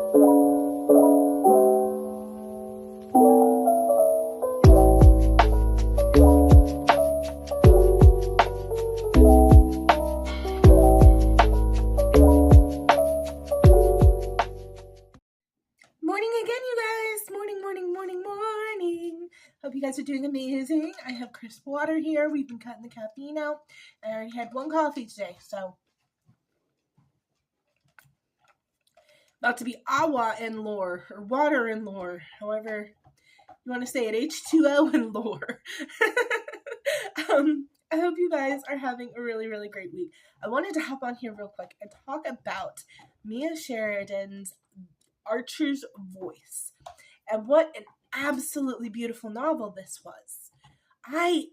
Morning again, you guys. Morning, morning, morning, morning. Hope you guys are doing amazing. I have crisp water here. We've been cutting the caffeine out. I already had one coffee today, so about to be awa and lore, or water and lore, however you want to say it, H2O and lore. I hope you guys are having a really, really great week. I wanted to hop on here real quick and talk about Mia Sheridan's Archer's Voice and what an absolutely beautiful novel this was. I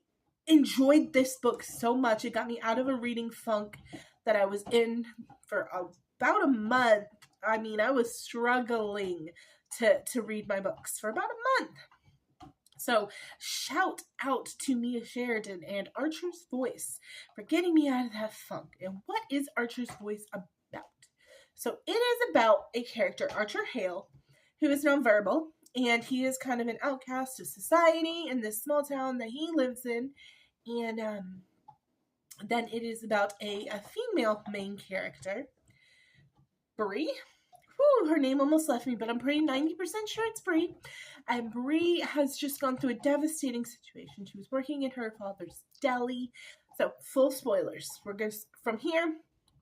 enjoyed this book so much. It got me out of a reading funk that I was in for about a month. I mean, I was struggling to read my books for about a month. So shout out to Mia Sheridan and Archer's Voice for getting me out of that funk. And what is Archer's Voice about? So it is about a character, Archer Hale, who is nonverbal, and he is kind of an outcast of society in this small town that he lives in. And then it is about a female main character, Bree. Her name almost left me, but I'm pretty 90% sure it's Bree. And Bree has just gone through a devastating situation. She was working in her father's deli. So, full spoilers. We're going to, from here,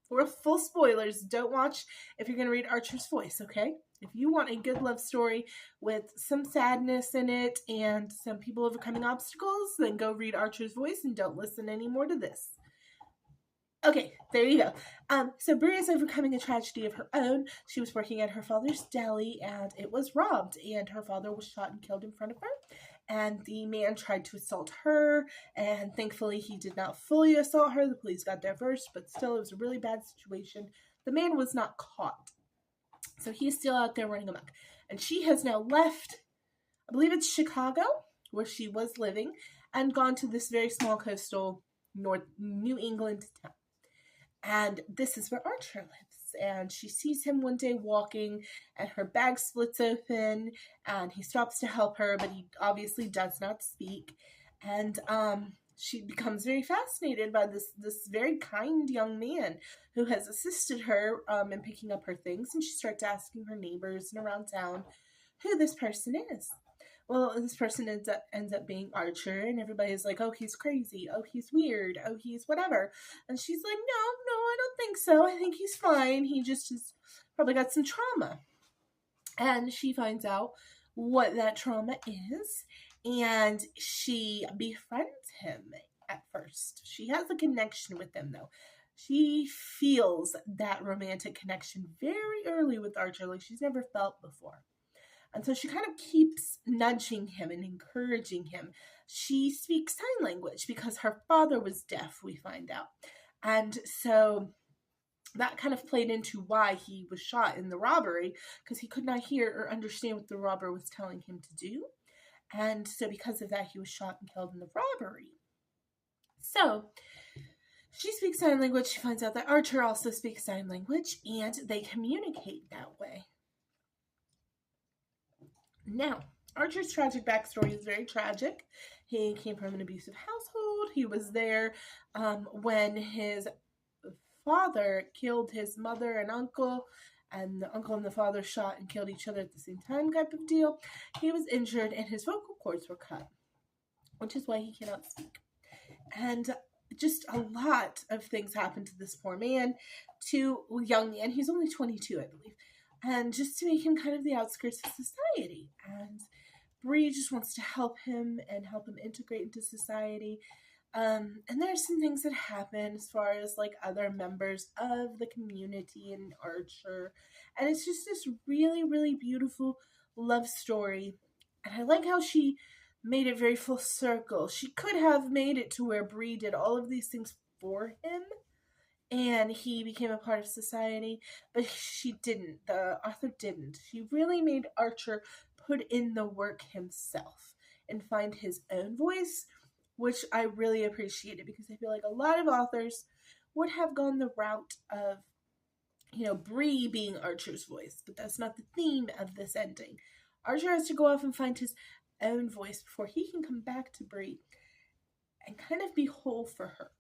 we're full spoilers. Don't watch if you're going to read Archer's Voice, okay? If you want a good love story with some sadness in it and some people overcoming obstacles, then go read Archer's Voice and don't listen anymore to this. Okay, there you go. So Bree is overcoming a tragedy of her own. She was working at her father's deli and it was robbed, and her father was shot and killed in front of her. And the man tried to assault her, and thankfully he did not fully assault her. The police got diverse, but still it was a really bad situation. The man was not caught. So he's still out there running amok. And she has now left, I believe it's Chicago, where she was living, and gone to this very small coastal New England town. And this is where Archer lives. And she sees him one day walking, and her bag splits open, and he stops to help her, but he obviously does not speak. And she becomes very fascinated by this very kind young man who has assisted her in picking up her things. And she starts asking her neighbors and around town who this person is. Well, this person ends up being Archer, and everybody's like, oh, he's crazy, oh, he's weird, oh, he's whatever. And she's like, no, I don't think so. I think he's fine. He just has probably got some trauma. And she finds out what that trauma is, and she befriends him at first. She has a connection with him, though. She feels that romantic connection very early with Archer, like she's never felt before. And so she kind of keeps nudging him and encouraging him. She speaks sign language because her father was deaf, we find out. And so that kind of played into why he was shot in the robbery, because he could not hear or understand what the robber was telling him to do. And so because of that, he was shot and killed in the robbery. So she speaks sign language. She finds out that Archer also speaks sign language, and they communicate that way. Now, Archer's tragic backstory is very tragic. He came from an abusive household. He was there when his father killed his mother and uncle, and the uncle and the father shot and killed each other at the same time type of deal. He was injured and his vocal cords were cut, which is why he cannot speak. And just a lot of things happened to this poor man, to young man. He's only 22, I believe. And just to make him kind of the outskirts of society. And Bree just wants to help him and help him integrate into society. And there's some things that happen as far as like other members of the community in Archer. And it's just this really, really beautiful love story. And I like how she made it very full circle. She could have made it to where Bree did all of these things for him, and he became a part of society, but she didn't. The author didn't. She really made Archer put in the work himself and find his own voice, which I really appreciated, because I feel like a lot of authors would have gone the route of Bree being Archer's voice, but that's not the theme of this ending. Archer has to go off and find his own voice before he can come back to Bree and kind of be whole for her.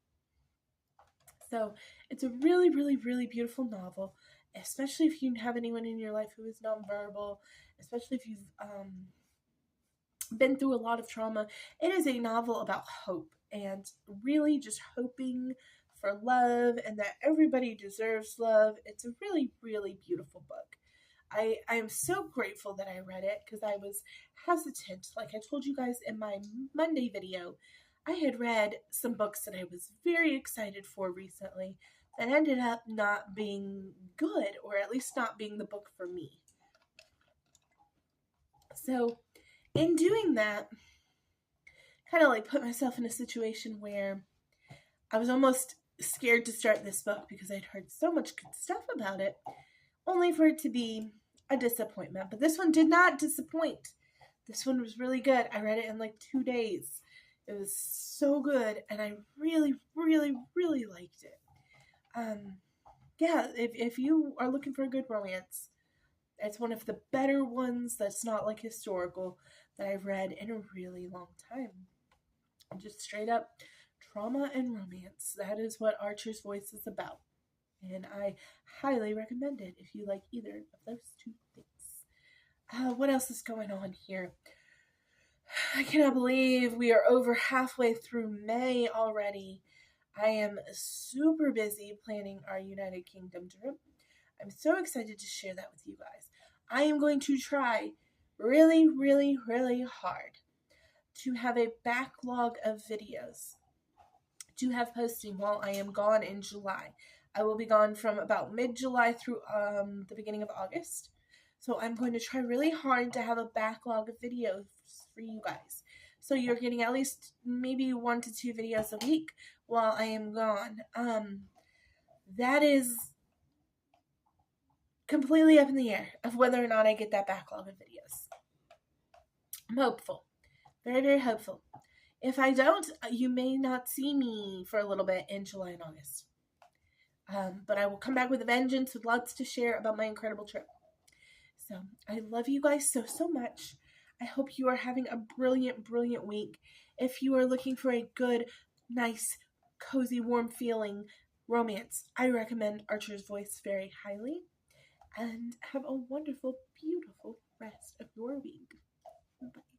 So it's a really, really, really beautiful novel, especially if you have anyone in your life who is nonverbal, especially if you've been through a lot of trauma. It is a novel about hope and really just hoping for love and that everybody deserves love. It's a really, really beautiful book. I am so grateful that I read it because I was hesitant. Like I told you guys in my Monday video, I had read some books that I was very excited for recently that ended up not being good, or at least not being the book for me. So in doing that, kind of like put myself in a situation where I was almost scared to start this book because I'd heard so much good stuff about it, only for it to be a disappointment. But this one did not disappoint. This one was really good. I read it in like 2 days. It was so good, and I really, really, really liked it. Yeah, if you are looking for a good romance, it's one of the better ones that's not like historical that I've read in a really long time. Just straight up trauma and romance. That is what Archer's Voice is about. And I highly recommend it if you like either of those two things. What else is going on here? I cannot believe we are over halfway through May already. I am super busy planning our United Kingdom trip. I'm so excited to share that with you guys. I am going to try really, really, really hard to have a backlog of videos to have posting while I am gone in July. I will be gone from about mid-July through the beginning of August. So I'm going to try really hard to have a backlog of videos for you guys. So you're getting at least maybe 1 to 2 videos a week while I am gone. That is completely up in the air of whether or not I get that backlog of videos. I'm hopeful. Very, very hopeful. If I don't, you may not see me for a little bit in July and August. But I will come back with a vengeance with lots to share about my incredible trip. So I love you guys so, so much. I hope you are having a brilliant, brilliant week. If you are looking for a good, nice, cozy, warm feeling romance, I recommend Archer's Voice very highly. And have a wonderful, beautiful rest of your week. Bye.